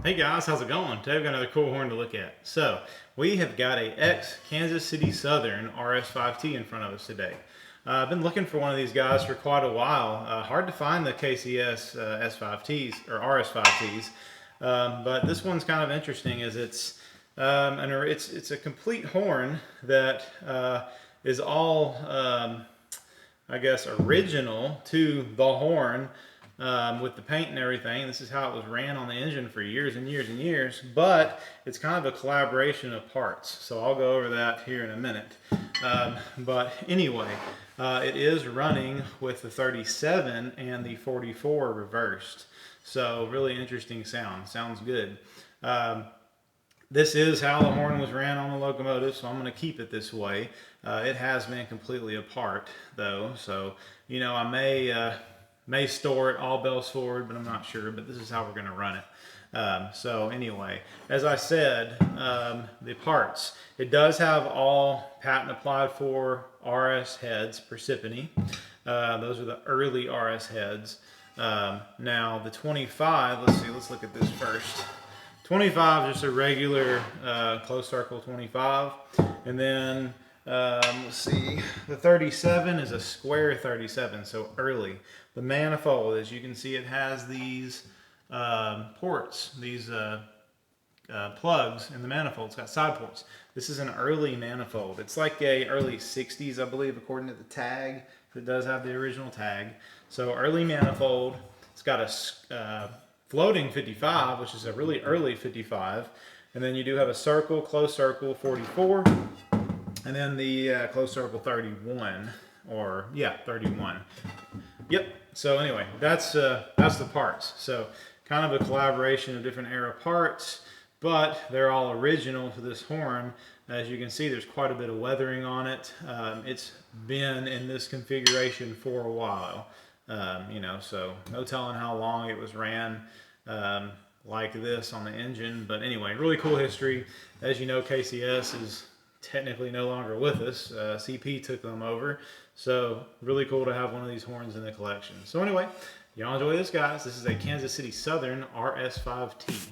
Hey guys, how's it going? Today we've got another cool horn to look at. So we have got a Kansas City Southern RS5T in front of us today. I've been looking for one of these guys for quite a while. Hard to find the KCS S5Ts or RS5Ts, but this one's kind of interesting as it's a complete horn that is all I guess original to the horn. With the paint and everything. This is how it was ran on the engine for years and years and years, but it's kind of a collaboration of parts. So I'll go over that here in a minute. But anyway, it is running with the 37 and the 44 reversed. So really interesting sound. Sounds good. This is how the horn was ran on the locomotive, so I'm going to keep it this way. It has been completely apart though, so you know, I may store it all bells forward, but I'm not sure, but this is how we're going to run it. So anyway, as I said, the parts, it does have all patent applied for RS heads, Persephone. Those are the early RS heads. Now the 25, let's look at this first. 25 is just a regular closed circle 25, and then let's see, the 37 is a square 37, so early. The manifold, as you can see, it has these ports, these plugs in the manifold. It's got side ports. This is an early manifold. It's like a early 60s, I believe, according to the tag. It does have the original tag. So early manifold. It's got a floating 55, which is a really early 55. And then you do have a circle, closed circle 44. And then the closed circle 31, or yeah, 31. Yep. So anyway, that's the parts. So kind of a collaboration of different era parts, but they're all original to this horn. As you can see, there's quite a bit of weathering on it. It's been in this configuration for a while, you know, so no telling how long it was ran like this on the engine. But anyway, really cool history. As you know, KCS is technically no longer with us. CP took them over. So really cool to have one of these horns in the collection. So anyway, y'all enjoy this, guys. This is a Kansas City Southern RS5T.